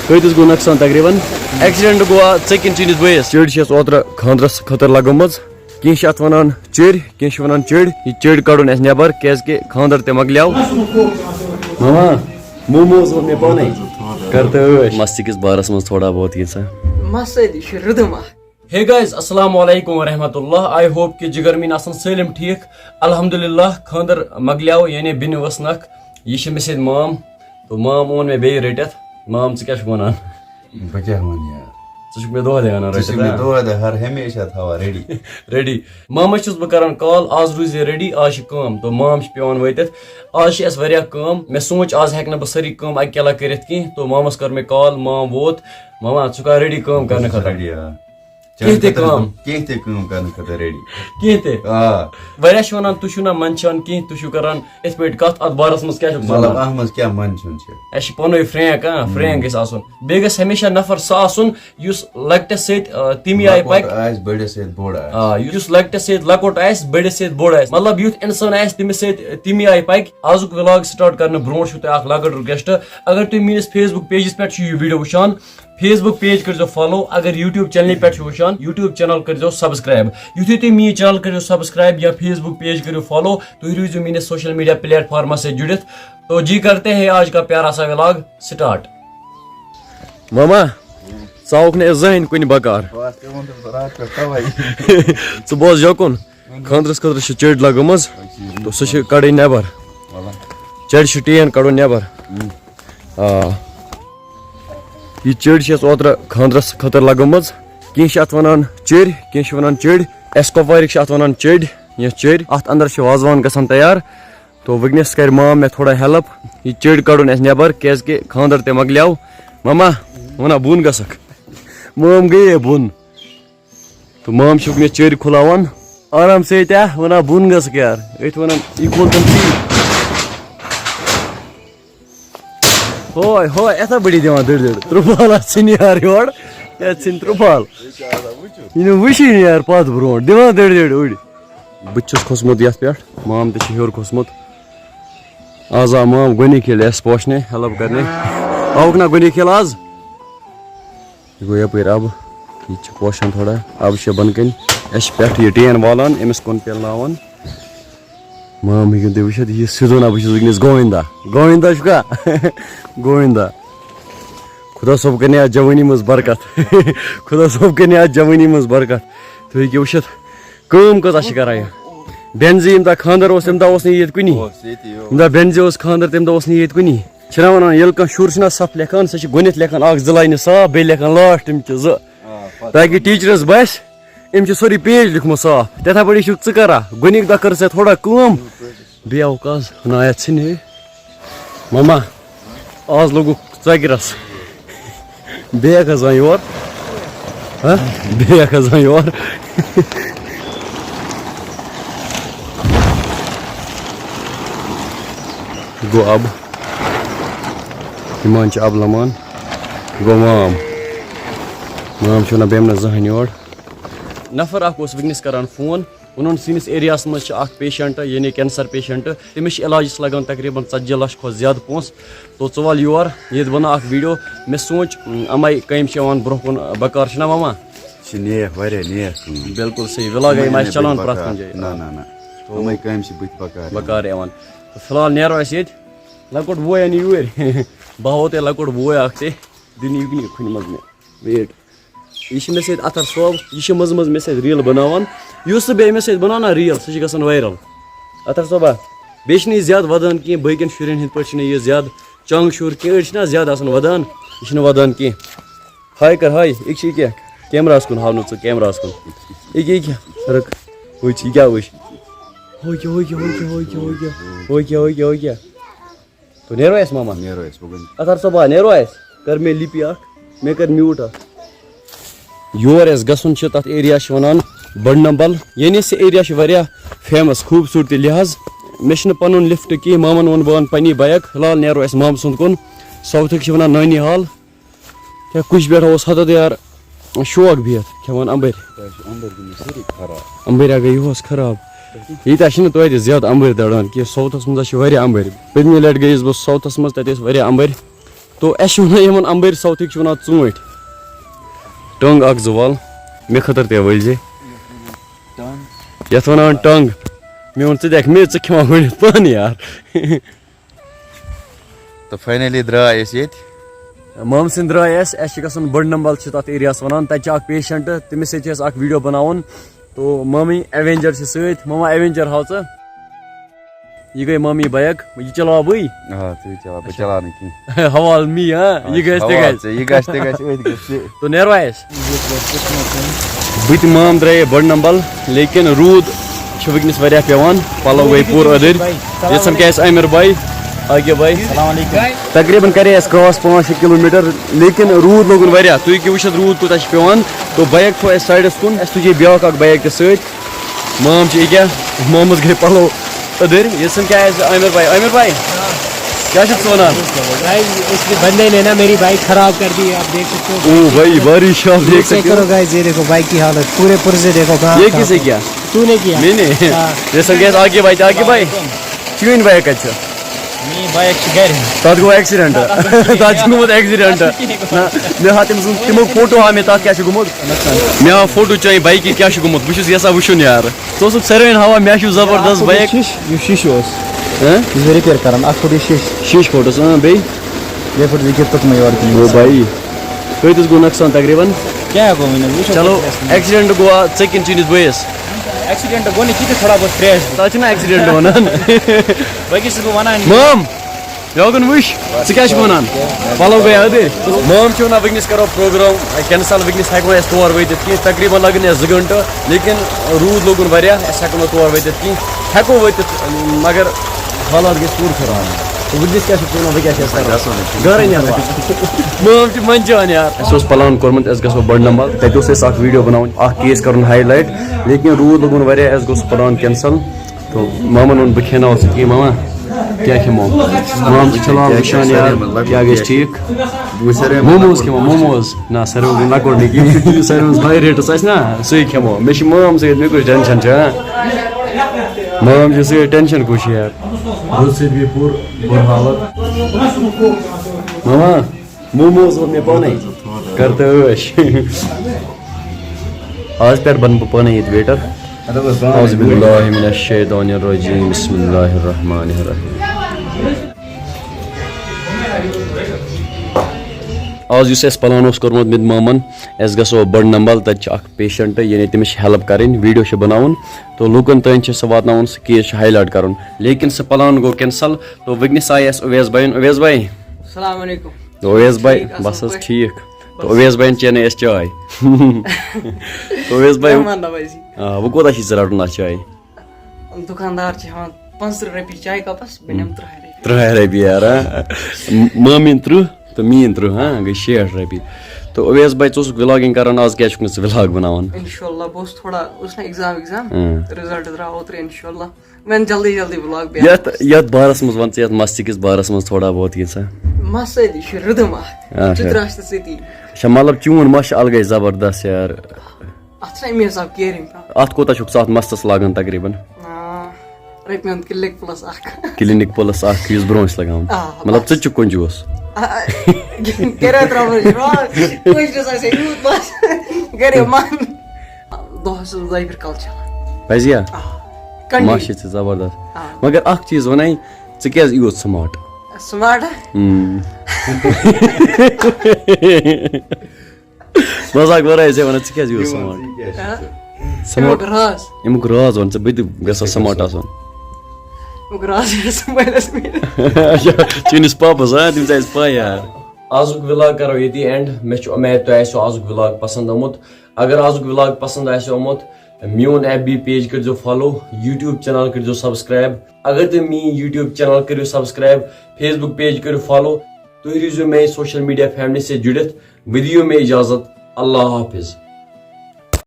کتس گو نقصان تقریباً ایکسیڈنٹ گوا ژکن چٲنِس بٲیس چٔڑۍ چھِ اوترٕ خاندرس خٲطرٕ لگٲمٕژ کینٛہہ چھِ اتھ ونان چٔرۍ کینٛہہ چھِ ونان چٔڑۍ یہِ چٔڑۍ کڑُن اسہِ نٮ۪بر کیازکہِ خاندر تہِ مۄکلیو ماما موموز ووٚن مےٚ پانے کرتہٕ ٲش مستی کِس بارس منٛز تھوڑا بہت ییٖژاہ مستی چھُ رٕدٕم اکھ. ہے گایز السلام علیکم ورحمۃ اللہ آئی ہوپ کہ جگر میٖن آسان سٲلِم ٹھیٖک الحمدُاللہ خاندر مۄکلیو یعنی بیٚنہِ ؤژھ نکھ یہِ چھِ مےٚ سۭتۍ مام تہٕ مام اوٚن مےٚ بیٚیہِ رٔٹِتھ مام ژٕ کیٛاہ چھُکھ وَنان بہٕ کیٛاہ وَنہٕ یار ژٕ چھُکھ مےٚ دۄہلے وَنان ژٕ چھُکھ مےٚ دۄہلے ہر ہمیشہ تھاوان ریڈی ریڈی مامس چھُس بہٕ کران کال آز روٗزِ ریڈی آز چھِ کٲم تہٕ مام چھِ پیوان وٲتِتھ آز چھِ اَسہِ واریاہ کٲم مےٚ سوٗنٛچ آز ہٮ۪کہٕ نہٕ بہٕ سٲری کٲم اکہِ کیلا کٔرِتھ کینٛہہ تہٕ مامس کٔر مےٚ کال مام ووت ماما ژٕ کر ریڈی کٲم کرنہٕ خٲطرٕ ریڈی کینٛہہ تہِ کٲم کرنہٕ خٲطرٕ ریڈی کینٛہہ تہِ واریاہ چھِ ونان تُہۍ چھِو نہ منٛدچھان کینٛہہ تُہۍ چھِو کران یِتھ پٲٹھۍ کتھ اتھ بارس منٛز کیٛاہ چھُکھ مطلب اتھ منٛز کیٛاہ منٛدچھُن چھُ اَسہِ چھِ پانہٕ ؤنۍ فرینک فرینک گژھِ آسُن بیٚیہِ گژھِ ہمیشہ نفر سُہ آسُن یُس لۄکٹِس سۭتۍ تَمی آیہِ پکہِ آسہِ بٔڑِس سۭتۍ بوٚڑ آسہِ یُس لۄکٹِس سۭتۍ لۄکُٹ آسہِ بٔڑِس سۭتۍ بوٚڑ آسہِ مطلب یُتھ انسان آسہِ تٔمِس سۭتۍ تَمی آیہِ پکہِ آزُک ولاگ سٹارٹ کرنہٕ برونٛٹھ چھُو تۄہہِ اکھ لۄکُٹ رِکویسٹ اگر تُہۍ میٲنِس فیس بُک پیجس پٮ۪ٹھ چھِو یہِ ویٖڈیو وٕچھان فیس بُک پیج کٔرزیٚو فالو اگر یوٗٹیوٗب چنلہِ پٮ۪ٹھ چھِو وٕچھان یوٗٹیوٗب چینل کٔرزیٚو سبسکرایب یُتھُے تُہۍ میٲنۍ چینل کٔرِو سبسکرایب یا فیس بُک پیج کٔرِو فالو تُہۍ روٗزِو میٲنِس سوشل میڈیا پلیٹ فارمس سۭتۍ جُڑِتھ تو جی کرتے ہیں آج کا پیارا سا ولاگ سٹارٹ ماما ژٕ آوُکھ نہٕ زٕہٕنۍ کُنہِ بکار ژٕ بوز یوکُن خاندرس خٲطرٕ چھِ چٔڑۍ لگٲمٕژ تہٕ سُہ چھِ کڑٕنۍ نٮ۪بر چڑِ چھُ ٹین کڑُن نٮ۪بر یہِ چٔڑۍ چھِ اَسہِ اوترٕ خاندرس خٲطرٕ لگٲمٕژ کینٛہہ چھِ اتھ ونان چٔرۍ کینٛہہ چھِ ونان چٔڑۍ اَسہِ کۄپوارِکۍ چھِ اتھ ونان چٔڑۍ یا چٔرۍ اتھ انٛدر چھِ وازوان گژھان تیار تو وٕنکیٚنس کرِ مام مےٚ تھوڑا ہیلپ یہِ چٔڑۍ کڑُن اَسہِ نٮ۪بر کیازِ کہِ خاندر تہِ مۄکلیو ماما ونا بۄن گژھکھ مام گٔیے بۄن تہٕ مام چھُکھ مےٚ چٔرۍ کھُلاوان آرام سۭتۍ ونا بۄن گژھکھ یار أتھۍ ونان یہِ کھول تِم ہوے ہوے یِتھا بٔڑی دِوان دٔڑ دٔڑ ترٛوپال اَتھ ژھٕنہِ یار یورٕ یتھ ژھٕنہِ ترٛوپال یہِ نہٕ وٕچھِنۍ یار پتھ برونٛٹھ دِوان دٔڑ دٔڑ أڑۍ بہٕ تہِ چھُس کھوٚسمُت یتھ پٮ۪ٹھ مام تہِ چھُ ہیوٚر کھوٚسمُت آز آو مام گۄڈنِکۍ ییٚلہِ اَسہِ پوشنہِ ہیلپ کرنہِ آوُکھ نا گۄڈنِکۍ ییٚلہِ آز یہِ گوٚو یپٲرۍ آبہٕ یہِ چھِ پوشان تھوڑا آبہٕ چھِ بۄنہٕ کَنۍ اَسہِ چھِ پٮ۪ٹھٕ یہِ ٹین والان أمِس کُن پِلناوان مام ہیٚکِو تُہۍ وٕچھِتھ یہِ سیٚودُن بہٕ چھُس وٕنکیٚنس گووِندا گووِندا چھُکھا گووِندا خۄدا صٲب کَرنہِ اَتھ جوٲنی منٛز برکت خۄدا صٲب کَرنہِ اَتھ جوٲنی منٛز برکت تُہۍ ہیٚکِو وٕچھِتھ کٲم کۭژاہ چھِ کران یہِ بیٚنزِ ییٚمہِ دۄہ خاندر اوس تَمہِ دۄہ اوس نہٕ یہِ ییٚتہِ کُنی ییٚمہِ دۄہ بیٚنزِ اوس خاندر تَمہِ دۄہ اوس نہٕ یہِ ییٚتہِ کُنی چھِنا وَنان ییٚلہِ کانٛہہ شُر چھُنہ صف لیکھان سُہ چھُ گۄڈنیٚتھ لیکھان اکھ زٕ لاینہٕ صاف بیٚیہِ لیکھان لاسٹ أمۍ چہِ زٕ تاکہِ ٹیٖچرس باسہِ أمۍ چھُ سورُے پیج لیوٗکھمُت صاف تِتھے پٲٹھی چھُکھ ژٕ کران گۄڈنِکۍ دۄہ کٔر ژےٚ تھوڑا کٲم بیٚیہِ آوُکھ آز نا یتھ ژھٕنہِ ماما آز لوگُکھ ژۄکرس بیگ حظ وۄنۍ یور بیگ حظ وۄنۍ یور گوٚو اَبہٕ یِمان چھِ اَبہٕ لمان گوٚو مام مام چھُ ونان بہٕ یِمہٕ نہٕ زٕہٕنۍ یور نفر اکھ اوس وٕنکیٚنس کران فون ووٚنُن سٲنِس ایریاہس منٛز چھُ اکھ پیشنٹ یعنی کینسر پیشنٹ تٔمِس چھِ علاجس لگان تقریٖباً 40 لچھ کھۄتہٕ زیادٕ پونٛسہٕ تو ژٕ وَل یور ییٚتہِ بناو اکھ ویٖڈیو مےٚ سوٗنٛچ اَمے کامہِ چھِ یِوان برونٛہہ کُن بکار چھُنہ ماما چھِ نیک واریاہ نیک بِلکُل صحیح ولاگے یِم آسہِ چلان پرٛٮ۪تھ کُنہِ جایہِ نہ کامہِ چھِ بٕتھِ بکار یِوان تہٕ فِلحال نیرو أسۍ ییٚتہِ لۄکُٹ بوے اَنہِ یوٗرۍ بہٕ ہاوو تۄہہِ لۄکُٹ بوے اکھ تہِ دِنہٕ یہِ کُنہِ منٛز مےٚ ویٹ یہِ چھِ مےٚ سۭتۍ اَتھر صٲب یہِ چھِ منٛزٕ منٛزٕ مےٚ سۭتۍ ریٖل بناوان یُس نہٕ بیٚیہِ مےٚ سۭتۍ بناو نا ریٖل سُہ چھِ گژھان وایرل اَتھر صٲبا بیٚیہِ چھِنہٕ یہِ زیادٕ ودان کینٛہہ باقین شُرٮ۪ن ہٕنٛدۍ پٲٹھۍ چھِنہٕ یہِ زیادٕ چنٛگ شُر کینٛہہ أڑۍ چھِنہ زیادٕ آسان ودان یہِ چھِنہٕ ودان کینٛہہ ہاے کر ہاے یہِ چھِ ییٚکیٛاہ کیمراہس کُن ہاونہٕ ژٕ کیمراہس کُن ییٚکیٛاہ رٕک وٕچھ یہِ کیٛاہ وٕچھ ہو کیٛاہ تو نیرو اَسہِ ماما نیرو أسۍ اَتھر صٲبا نیرو اَسہِ کر مےٚ لِپی اکھ مےٚ کر میوٗٹ اکھ یور اَسہِ گژھُن چھُ تتھ ایریا چھِ ونان بڈنمبل یعنی سُہ ایریا چھُ واریاہ فیمس خوٗبصوٗرتی لحاظ مےٚ چھُنہٕ پنُن لفٹ کینٛہہ مامن ووٚن بہٕ انہٕ پننی بایک فِلحال نیرو أسۍ مامہٕ سُنٛد کُن ساوتھٕکۍ چھِ ونان نانی حال کیٛاہ کُچھ بیٹھا اوس حدد یار شوق بِہِتھ کھٮ۪وان امبٕرۍ امبٕرۍ ہا گٔے یِہُس خراب ییٖتیٛاہ چھِنہٕ توتہِ زیادٕ امبٕرۍ دَران کینٛہہ ساوتھس منٛز حظ چھِ واریاہ امبٕرۍ پٔتمہِ لٹہِ گٔیَس بہٕ ساوتھس منٛز تتہِ ٲسۍ واریاہ امبٕرۍ تو اَسہِ چھِ وَنان یِمن اَمبٕرۍ ساوتھٕکۍ چھِ وَنان ژوٗنٛٹھۍ ٹنٛگ اکھ زٕ وال مےٚ خٲطرٕ تہِ ؤلۍ زِ یَتھ وَنان ٹنٛگ مےٚ ووٚن ژٕ دیکھ مےٚ ژٕ کھٮ۪وان گۄڈنٮ۪تھ پانہٕ یار تہٕ فاینلی درٛاے أسۍ ییٚتہِ مامہٕ سٕنٛدۍ درٛاے اَسہِ چھِ گژھُن بٔڑ نمبل چھِ تَتھ ایریاہَس وَنان تَتہِ چھِ اکھ پیشنٹ تٔمِس سۭتۍ چھِ اَسہِ اکھ ویٖڈیو بناوُن تو مامی ایوینجر چھِ سۭتۍ ماما ایوینجر ہاو ژٕ یہ گٔے مامی بایک یہ چلاو بٕے آ ژٕ چلاو بہٕ چلاو نہٕ کینٛہہ حوال می ہاں یہ گژھِ تہِ گژھِ یہِ گژھِ تہِ گژھِ أتھۍ گژھِ تو نیروا أسۍ بہٕ تہِ مام درٛایے بٔڑ نمبل لیکن روٗد چھُ وٕنکٮ۪نس واریاہ پیٚوان پلو گٔے پوٗرٕ أدٕرۍ یژھان کیٛاہ اَسہِ عامر باے آگے باے تقریٖباً کرے اَسہِ کراس 5-6 کِلوٗمیٖٹر لیکن روٗد لوگُن واریاہ تُہۍ ہیٚکِو وٕچھِتھ روٗد کوٗتاہ چھُ پیٚوان تو بایک تھوٚو اَسہِ سایڈس کُن اَسہِ تُجے بیٛاکھ اکھ بایک تہِ سۭتۍ مام چھِ ییٚکیٛاہ مامس گٔے پلو أدٕرۍ یژھان کیٛاہ اَسہِ عامر باے کیا چھُکھ ژٕ وَنان اس بندے نے نا میری بائک خراب کر دی آپ دیکھ سکتے ہو او بھائی بارش آپ دیکھ سکتے کرو گائز یہ دیکھو بائک کی حالت پورے پرزے دیکھو کہاں یہ کسے کیا تو نے کیا میں نے جیسا کہ آگے بھائی چین بائک اچھا بائک گھر تتھ گو ایکسیڈنٹ تتھ گوٚمُت ایکسیڈنٹ مےٚ ہا تٔمۍ سُنٛد تِمو فوٹو ہا مےٚ تتھ کیٛاہ چھُ گوٚمُت مےٚ ہا فوٹو چٲنۍ بایکہِ کیٛاہ چھُ گوٚمُت بہٕ چھُس یژھان وٕچھُن یار ژٕ اوسُکھ ساروٕے ہاوان مےٚ چھُ زبردست بایک یہ شیشہ اوس ریپیر کران اکھ فوٹ شیٖشہٕ فوٹوس بیٚیہِ یہ فوٹ ذکر تک میں اور او بھائی کۭتِس گوٚو نۄقصان تقریٖباً کیا گو میں چلو ایکسیڈنٹ گوٚوا ژےٚ کِنہٕ چٲنِس بٲیِس ایکسیڈنٹ گو نہیں تھوڑا بہت کریش تتھ چھِنا ایکسیڈنٹ ونان باقی چھُس بہٕ ونان مام یوکُن وٕچھ ژٕ کیٛاہ چھُکھ ونان پلو گٔے أدٕرۍ مام چھِ ونان وٕنکٮ۪نس کرو پروگرام کینسل وٕنکٮ۪نس ہٮ۪کو نہٕ أسۍ تور وٲتِتھ کینٛہہ تقریٖباً لگن اَسہِ 2 گنٹہٕ لیکن روٗد لوگُن واریاہ أسۍ ہٮ۪کو نہٕ تور وٲتِتھ کینٛہہ ہٮ۪کو وٲتِتھ مگر حالات گژھِ پوٗرٕ خراب وٕنکٮ۪نس کیٛاہ چھُکھ ژٕ وَنان بہٕ کیٛاہ چھُس کران گرے نیرٕ مام چھِ منٛدچھان یار اَسہِ اوس پلان کوٚرمُت أسۍ گژھو بٔڑ نمبر تتہِ اوس اَسہِ اکھ ویٖڈیو بناوُن اکھ کیس کرُن ہاے لایٹ لیکن روٗد لوگُن واریاہ اَسہِ گوٚو سُہ پلان کینسل تو مامن ووٚن بہٕ کھٮ۪ناو ژٕ کینٛہہ ماما کیٛاہ کھٮ۪مو مام چھِ چلاوان وٕچھان یار کیٛاہ گژھِ ٹھیٖک موموز کھٮ۪مو موموز نہ ساروٕے گوٚو لۄکُٹ نہٕ کینٛہہ ساروٕے منٛز ہاے ریٹس آسہِ نا سُے کھٮ۪مو مےٚ چھِ مام سۭتۍ مےٚ کُس ٹینشن چھُ مام چھِ سۭتۍ ٹینشن کُس چھُ یار روٗدٕ سۭتۍ گٔے پوٗرٕ بُرٕ حالت ماما موموز ووٚن مےٚ پانے کر تہٕ عٲش آز پٮ۪ٹھ بنہٕ بہٕ پانے ییٚتہِ ویٹر اعوذ باللہ من الشیطان الرجیم بسم اللہ الرحمن الرحیم آز یُس اَسہِ پلان اوس کوٚرمُت مےٚ مامن أسۍ گژھو بٔڑ نمبل تتہِ چھُ اکھ پیشنٹ یعنی تٔمِس چھِ ہیلپ کرٕنۍ ویٖڈیو چھُ بناوُن تو لُکن تانۍ چھُ سُہ واتناوُن سُہ کیس چھُ ہاے لایٹ کرُن لیکن سُہ پلان گوٚو کینسل تو وٕنکٮ۪نس آیہِ اَسہِ اویس بایہِ السلام علیکم اویس باے بس حظ ٹھیٖک تو اویس باین چینٲے اَسہِ چاے اویس باے وۄنۍ کوتاہ چھُے ژےٚ رٹُن اَتھ چایہِ دُکاندار چھِ ہٮ۪وان 25 رۄپیہِ چاے کپس بہٕ نِمہٕ 3 رۄپیہِ یار مٲمِن 30 تہٕ میٲنۍ 30 ہاں گٔے 60 رۄپیہِ تو اویس باے ژٕ اوسُکھ ولاگِنگ کران آز کیٛازِ چھُکھ نہٕ ژٕ ولاگ بناوان انشاءاللہ بہٕ اوسُس تھوڑا اوس نا ایگزام رِزلٹ درٛاو اوترٕ انشاءاللہ وۄنۍ جلدی ولاگ یتھ بارس منٛز ون ژٕ یتھ مستہِ کِس بارس منٛز تھوڑا بہت کینٛژھا مس سۭتی یہِ چھُ رٕدٕم اکھ چِترا چھِ تہٕ سۭتی اچھا مطلب چون مس چھُ الگٕے زبردست یار اتھ چھُنہ امی حساب کیرِنگ پیٚوان اتھ کوتاہ چھُکھ ژٕ اتھ مستس لاگان تقریٖباً رۄپیہِ ہُنٛد کِلِک پلس اکھ کلینِک پلس اکھ یُس برونٛہہ چھُ لگاوُن مطلب ژٕ تہِ چھُکھ کنجوٗس پزیا مس چھِ ژےٚ زبردست مگر اکھ چیٖز ونے ژٕ کیٛازِ یوٗت سماٹ مزاق ورٲے ژےٚ ونان ژٕ کیٛازِ یوٗت سماٹ امیُک راز ون ژٕ بہٕ تہِ گژھٕ ہا سماٹ آسُن چٲنِس پاپس تٔمِس آسہِ پاے یار آزُک ولاگ کرو ییٚتی اینڈ مےٚ چھُ اُمید تۄہہِ آسیو آزُک ولاگ پسنٛد آمُت اگر آزُک ولاگ پسنٛد آسیو آمُت میون ایف بی پیج کٔرۍزیو فالو یوٗٹیوٗب چینل کٔرۍزیو سبسکرایب اگر تُہۍ میٲنۍ یوٗٹیوٗب چینل کٔرِو سبسکرایب فیس بُک پیج کٔرِو فالو تُہۍ روٗزِو میٲنۍ سوشل میڈیا فیملی سۭتۍ جُڑِتھ وۄنۍ دِیِو مےٚ اِجازت اللہ حافظ